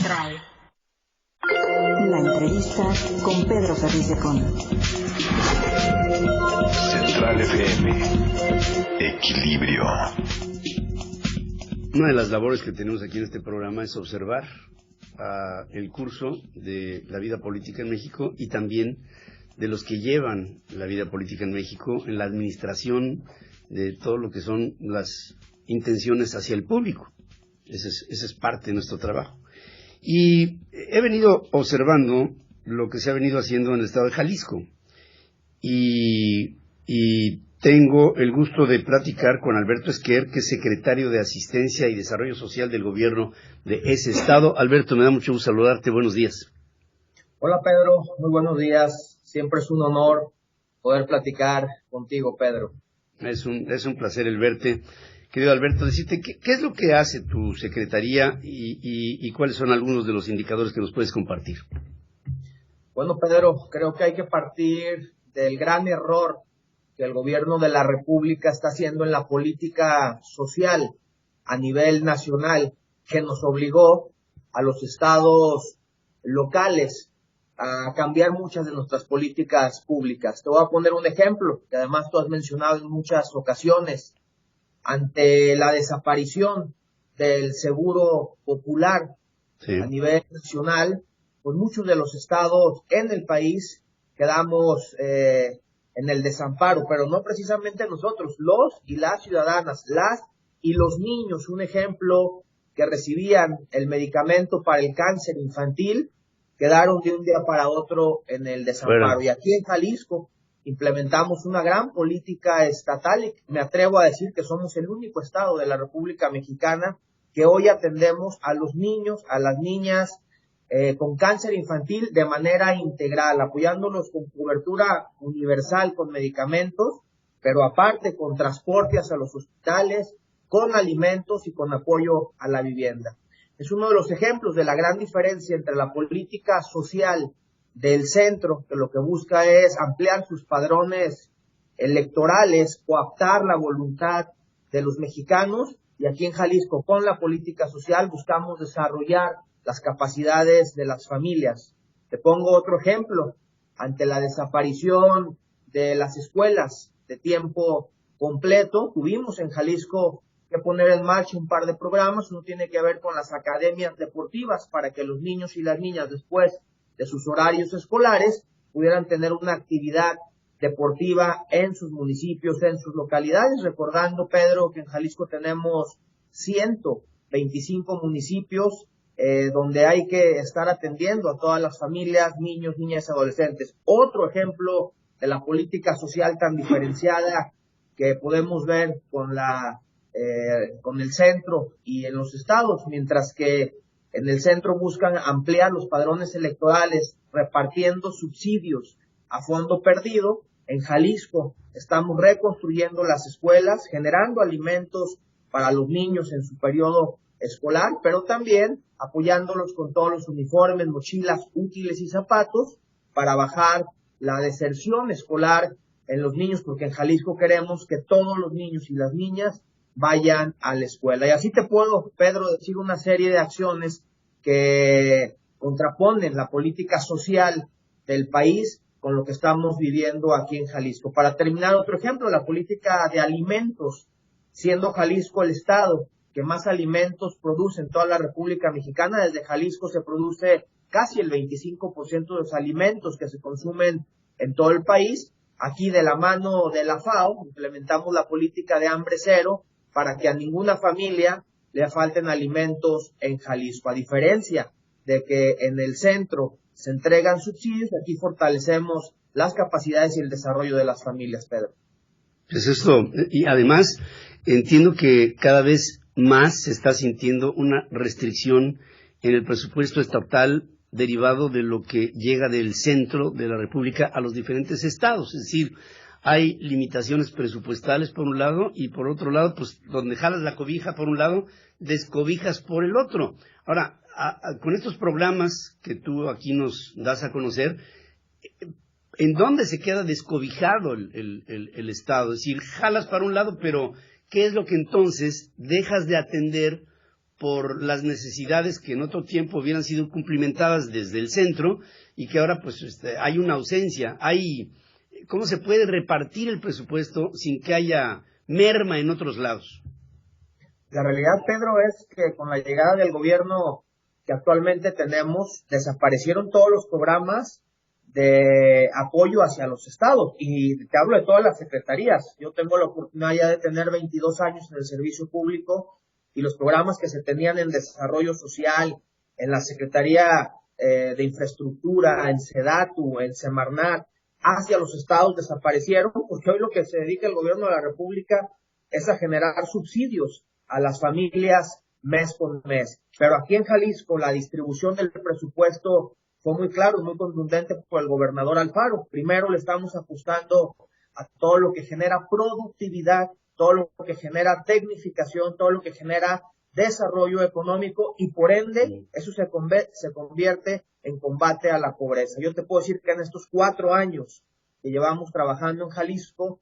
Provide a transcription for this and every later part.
Central. La entrevista con Pedro Ferriz de Con. Central FM. Equilibrio. Una de las labores que tenemos aquí en este programa es observar el curso de la vida política en México y también de los que llevan la vida política en México en la administración de todo lo que son las intenciones hacia el público. Esa es parte de nuestro trabajo. Y he venido observando lo que se ha venido haciendo en el estado de Jalisco. Y tengo el gusto de platicar con Alberto Esquer, que es secretario de Asistencia y Desarrollo Social del gobierno de ese estado. Alberto, me da mucho gusto saludarte. Buenos días. Hola, Pedro. Muy buenos días. Siempre es un honor poder platicar contigo, Pedro. Es un placer el verte. Querido Alberto, decirte qué es lo que hace tu secretaría y cuáles son algunos de los indicadores que nos puedes compartir. Bueno, Pedro, creo que hay que partir del gran error que el gobierno de la República está haciendo en la política social a nivel nacional, que nos obligó a los estados locales a cambiar muchas de nuestras políticas públicas. Te voy a poner un ejemplo que además tú has mencionado en muchas ocasiones. Ante la desaparición del seguro popular a nivel nacional, pues muchos de los estados en el país quedamos en el desamparo, pero no precisamente nosotros, los y las ciudadanas, las y los niños. Un ejemplo, que recibían el medicamento para el cáncer infantil, quedaron de un día para otro en el desamparo. Bueno. Y aquí en Jalisco implementamos una gran política estatal y me atrevo a decir que somos el único estado de la República Mexicana que hoy atendemos a los niños, a las niñas con cáncer infantil de manera integral, apoyándolos con cobertura universal con medicamentos, pero aparte con transporte hacia los hospitales, con alimentos y con apoyo a la vivienda. Es uno de los ejemplos de la gran diferencia entre la política social del centro, que lo que busca es ampliar sus padrones electorales, coaptar la voluntad de los mexicanos, y aquí en Jalisco con la política social buscamos desarrollar las capacidades de las familias. Te pongo otro ejemplo. Ante la desaparición de las escuelas de tiempo completo, tuvimos en Jalisco que poner en marcha un par de programas. Uno tiene que ver con las academias deportivas para que los niños y las niñas, después de sus horarios escolares, pudieran tener una actividad deportiva en sus municipios, en sus localidades. Recordando, Pedro, que en Jalisco tenemos 125 municipios donde hay que estar atendiendo a todas las familias, niños, niñas y adolescentes. Otro ejemplo de la política social tan diferenciada que podemos ver con el centro y en los estados, mientras que en el centro buscan ampliar los padrones electorales repartiendo subsidios a fondo perdido. En Jalisco estamos reconstruyendo las escuelas, generando alimentos para los niños en su periodo escolar, pero también apoyándolos con todos los uniformes, mochilas, útiles y zapatos para bajar la deserción escolar en los niños, porque en Jalisco queremos que todos los niños y las niñas vayan a la escuela. Y así te puedo, Pedro, decir una serie de acciones que contraponen la política social del país con lo que estamos viviendo aquí en Jalisco. Para terminar, otro ejemplo, la política de alimentos, siendo Jalisco el estado que más alimentos produce en toda la República Mexicana. Desde Jalisco se produce casi el 25% de los alimentos que se consumen en todo el país. Aquí, de la mano de la FAO, implementamos la política de hambre cero para que a ninguna familia le falten alimentos en Jalisco. A diferencia de que en el centro se entregan subsidios, aquí fortalecemos las capacidades y el desarrollo de las familias, Pedro. Pues esto, y además entiendo que cada vez más se está sintiendo una restricción en el presupuesto estatal derivado de lo que llega del centro de la República a los diferentes estados. Es decir, hay limitaciones presupuestales por un lado y por otro lado, pues donde jalas la cobija por un lado, descobijas por el otro. Ahora, con estos programas que tú aquí nos das a conocer, ¿en dónde se queda descobijado el Estado? Es decir, jalas para un lado, pero ¿qué es lo que entonces dejas de atender por las necesidades que en otro tiempo hubieran sido cumplimentadas desde el centro y que ahora pues hay una ausencia. ¿Cómo se puede repartir el presupuesto sin que haya merma en otros lados? La realidad, Pedro, es que con la llegada del gobierno que actualmente tenemos, desaparecieron todos los programas de apoyo hacia los estados, y te hablo de todas las secretarías. Yo tengo la oportunidad ya de tener 22 años en el servicio público, y los programas que se tenían en desarrollo social, en la Secretaría de Infraestructura, en SEDATU, en Semarnat, hacia los estados desaparecieron, porque hoy lo que se dedica el gobierno de la República es a generar subsidios a las familias mes con mes. Pero aquí en Jalisco la distribución del presupuesto fue muy claro, muy contundente por el gobernador Alfaro. Primero le estamos apostando a todo lo que genera productividad, todo lo que genera tecnificación, todo lo que genera desarrollo económico, y por ende eso se convierte en combate a la pobreza. Yo te puedo decir que en estos 4 años que llevamos trabajando en Jalisco,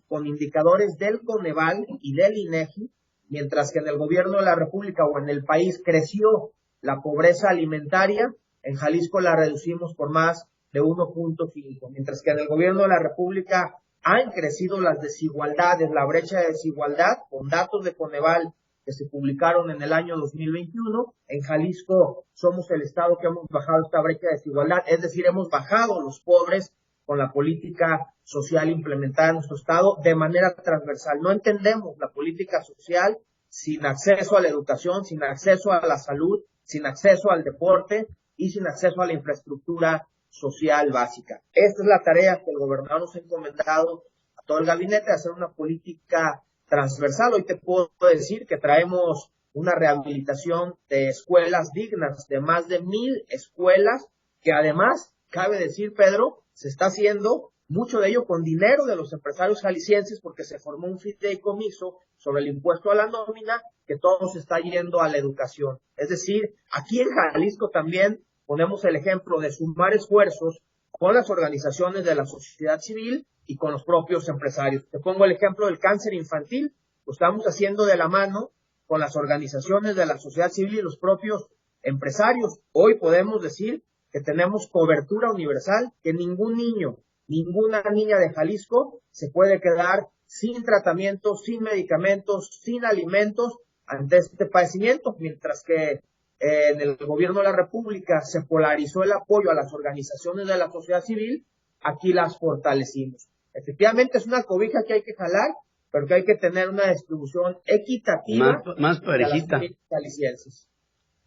con indicadores del Coneval y del INEGI, mientras que en el gobierno de la República o en el país creció la pobreza alimentaria, en Jalisco la reducimos por más de 1.5, mientras que en el gobierno de la República han crecido las desigualdades, la brecha de desigualdad, con datos de Coneval que se publicaron en el año 2021. En Jalisco somos el estado que hemos bajado esta brecha de desigualdad, es decir, hemos bajado los pobres con la política social implementada en nuestro estado de manera transversal. No entendemos la política social sin acceso a la educación, sin acceso a la salud, sin acceso al deporte y sin acceso a la infraestructura social básica. Esta es la tarea que el gobernador nos ha encomendado a todo el gabinete, hacer una política transversal. Hoy te puedo decir que traemos una rehabilitación de escuelas dignas, de más de 1,000 escuelas, que además, cabe decir, Pedro, se está haciendo mucho de ello con dinero de los empresarios jaliscienses, porque se formó un fideicomiso sobre el impuesto a la nómina, que todo se está yendo a la educación. Es decir, aquí en Jalisco también ponemos el ejemplo de sumar esfuerzos con las organizaciones de la sociedad civil y con los propios empresarios. Te pongo el ejemplo del cáncer infantil, lo estamos haciendo de la mano con las organizaciones de la sociedad civil y los propios empresarios. Hoy podemos decir que tenemos cobertura universal, que ningún niño, ninguna niña de Jalisco se puede quedar sin tratamiento, sin medicamentos, sin alimentos ante este padecimiento, mientras que en el gobierno de la República se polarizó el apoyo a las organizaciones de la sociedad civil, aquí las fortalecimos. Efectivamente es una cobija que hay que jalar, pero que hay que tener una distribución equitativa más parejita. De las jaliscienses.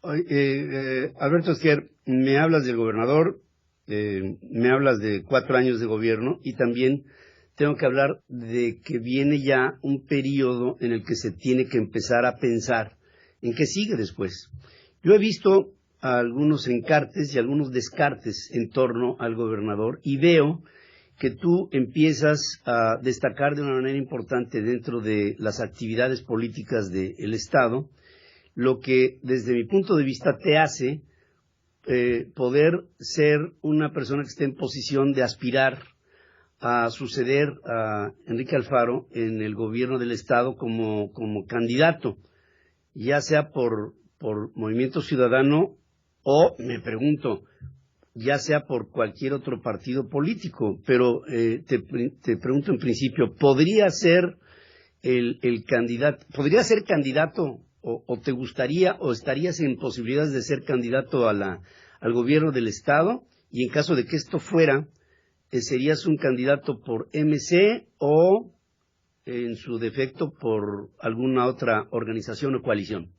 Alberto Esquer, me hablas del gobernador, me hablas de 4 años de gobierno, y también tengo que hablar de que viene ya un periodo en el que se tiene que empezar a pensar en qué sigue después. Yo he visto algunos encartes y algunos descartes en torno al gobernador, y veo que tú empiezas a destacar de una manera importante dentro de las actividades políticas del Estado, lo que desde mi punto de vista te hace poder ser una persona que esté en posición de aspirar a suceder a Enrique Alfaro en el gobierno del Estado como candidato, ya sea por Movimiento Ciudadano o, me pregunto, ya sea por cualquier otro partido político. Pero te pregunto en principio, ¿podría ser el candidato, podría ser candidato o te gustaría o estarías en posibilidades de ser candidato al gobierno del Estado? Y en caso de que esto fuera, ¿serías un candidato por MC o en su defecto por alguna otra organización o coalición?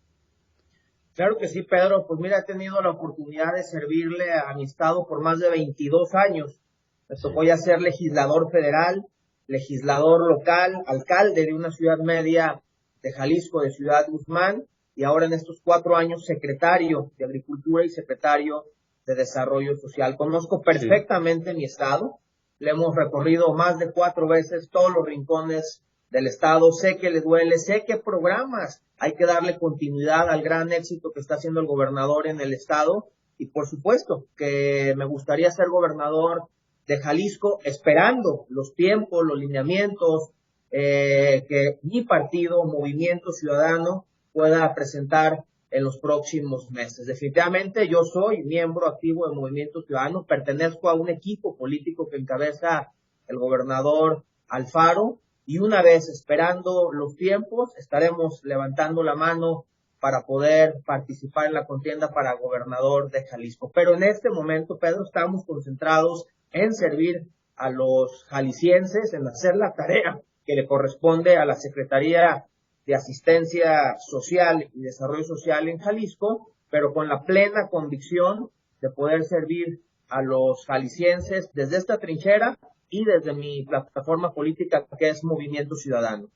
Claro que sí, Pedro. Pues mira, he tenido la oportunidad de servirle a mi estado por más de 22 años. Me tocó ya ser legislador federal, legislador local, alcalde de una ciudad media de Jalisco, de Ciudad Guzmán, y ahora en estos 4 años secretario de Agricultura y secretario de Desarrollo Social. Conozco perfectamente mi estado, le hemos recorrido más de 4 veces todos los rincones del estado, sé que le duele, sé qué programas hay que darle continuidad al gran éxito que está haciendo el gobernador en el estado, y por supuesto que me gustaría ser gobernador de Jalisco, esperando los tiempos, los lineamientos, que mi partido, Movimiento Ciudadano, pueda presentar en los próximos meses. Definitivamente yo soy miembro activo de Movimiento Ciudadano, pertenezco a un equipo político que encabeza el gobernador Alfaro, y una vez esperando los tiempos estaremos levantando la mano para poder participar en la contienda para gobernador de Jalisco. Pero en este momento, Pedro, estamos concentrados en servir a los jaliscienses, en hacer la tarea que le corresponde a la Secretaría de Asistencia Social y Desarrollo Social en Jalisco, pero con la plena convicción de poder servir a los jaliscienses desde esta trinchera y desde mi plataforma política, que es Movimiento Ciudadano.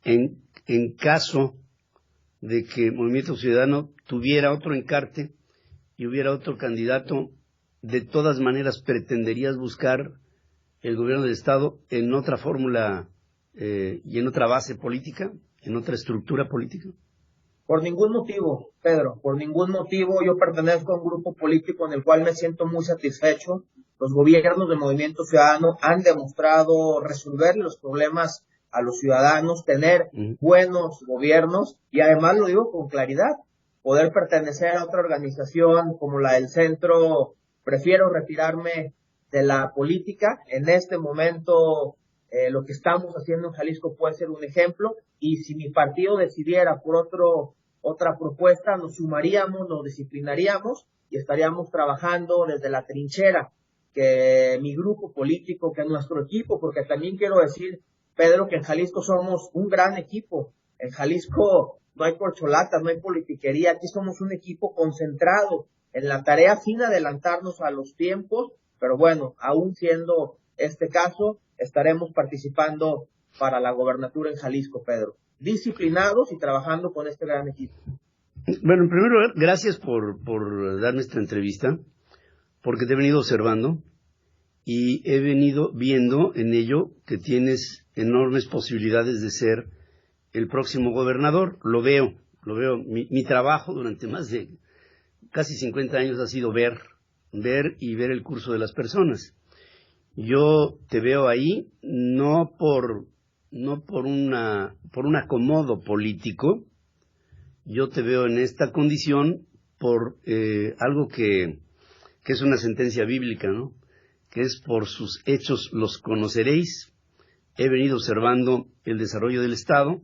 En caso de que Movimiento Ciudadano tuviera otro encarte y hubiera otro candidato, de todas maneras pretenderías buscar el gobierno del Estado en otra fórmula y en otra base política, en otra estructura política? Por ningún motivo, Pedro, por ningún motivo. Yo pertenezco a un grupo político en el cual me siento muy satisfecho. Los gobiernos de Movimiento Ciudadano han demostrado resolver los problemas a los ciudadanos, tener buenos gobiernos, y además lo digo con claridad, poder pertenecer a otra organización como la del Centro. Prefiero retirarme de la política. En este momento lo que estamos haciendo en Jalisco puede ser un ejemplo, y si mi partido decidiera por otra propuesta, nos sumaríamos, nos disciplinaríamos y estaríamos trabajando desde la trinchera que mi grupo político, que nuestro equipo, porque también quiero decir, Pedro, que en Jalisco somos un gran equipo. En Jalisco no hay corcholatas, no hay politiquería, aquí somos un equipo concentrado en la tarea sin adelantarnos a los tiempos, pero bueno, aún siendo este caso, estaremos participando para la gobernatura en Jalisco, Pedro. Disciplinados y trabajando con este gran equipo. Bueno, en primer lugar, gracias por darme esta entrevista, porque te he venido observando y he venido viendo en ello que tienes enormes posibilidades de ser el próximo gobernador. Lo veo. Mi trabajo durante más de casi 50 años ha sido ver y ver el curso de las personas. Yo te veo ahí no por un acomodo político. Yo te veo en esta condición por algo que es una sentencia bíblica, ¿no? Que es: por sus hechos los conoceréis. He venido observando el desarrollo del Estado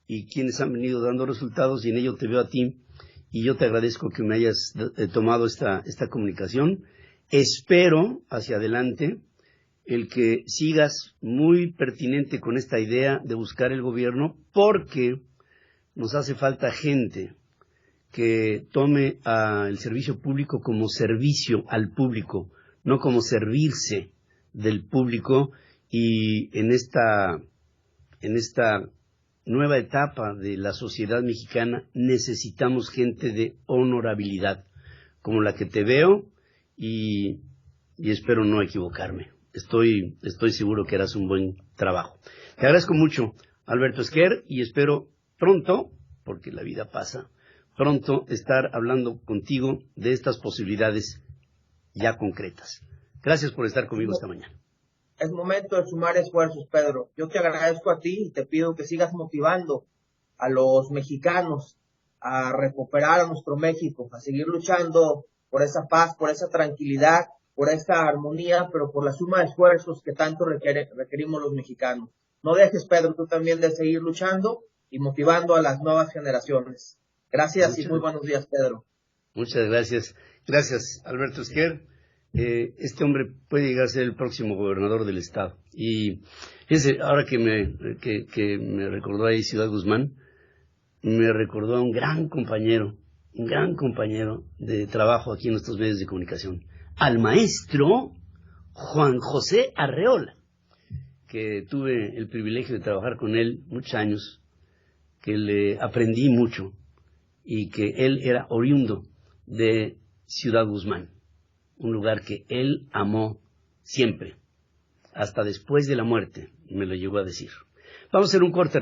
y quienes han venido dando resultados, y en ello te veo a ti, y yo te agradezco que me hayas tomado esta comunicación. Espero hacia adelante el que sigas muy pertinente con esta idea de buscar el gobierno, porque nos hace falta gente que tome el servicio público como servicio al público, no como servirse del público. Y en esta nueva etapa de la sociedad mexicana necesitamos gente de honorabilidad, como la que te veo, y espero no equivocarme. Estoy seguro que harás un buen trabajo. Te agradezco mucho, Alberto Esquer, y espero pronto, porque la vida pasa, pronto estar hablando contigo de estas posibilidades ya concretas. Gracias por estar conmigo esta mañana. Es momento de sumar esfuerzos, Pedro. Yo te agradezco a ti y te pido que sigas motivando a los mexicanos a recuperar a nuestro México, a seguir luchando por esa paz, por esa tranquilidad, por esa armonía, pero por la suma de esfuerzos que tanto requerimos los mexicanos. No dejes, Pedro, tú también de seguir luchando y motivando a las nuevas generaciones. Gracias y muy buenos días, Pedro. Muchas gracias. Gracias, Alberto Esquer. Este hombre puede llegar a ser el próximo gobernador del Estado. Y fíjense, ahora que me recordó ahí Ciudad Guzmán, me recordó a un gran compañero de trabajo aquí en nuestros medios de comunicación, al maestro Juan José Arreola, que tuve el privilegio de trabajar con él muchos años, que le aprendí mucho, y que él era oriundo de Ciudad Guzmán, un lugar que él amó siempre, hasta después de la muerte, me lo llegó a decir. Vamos a hacer un corte.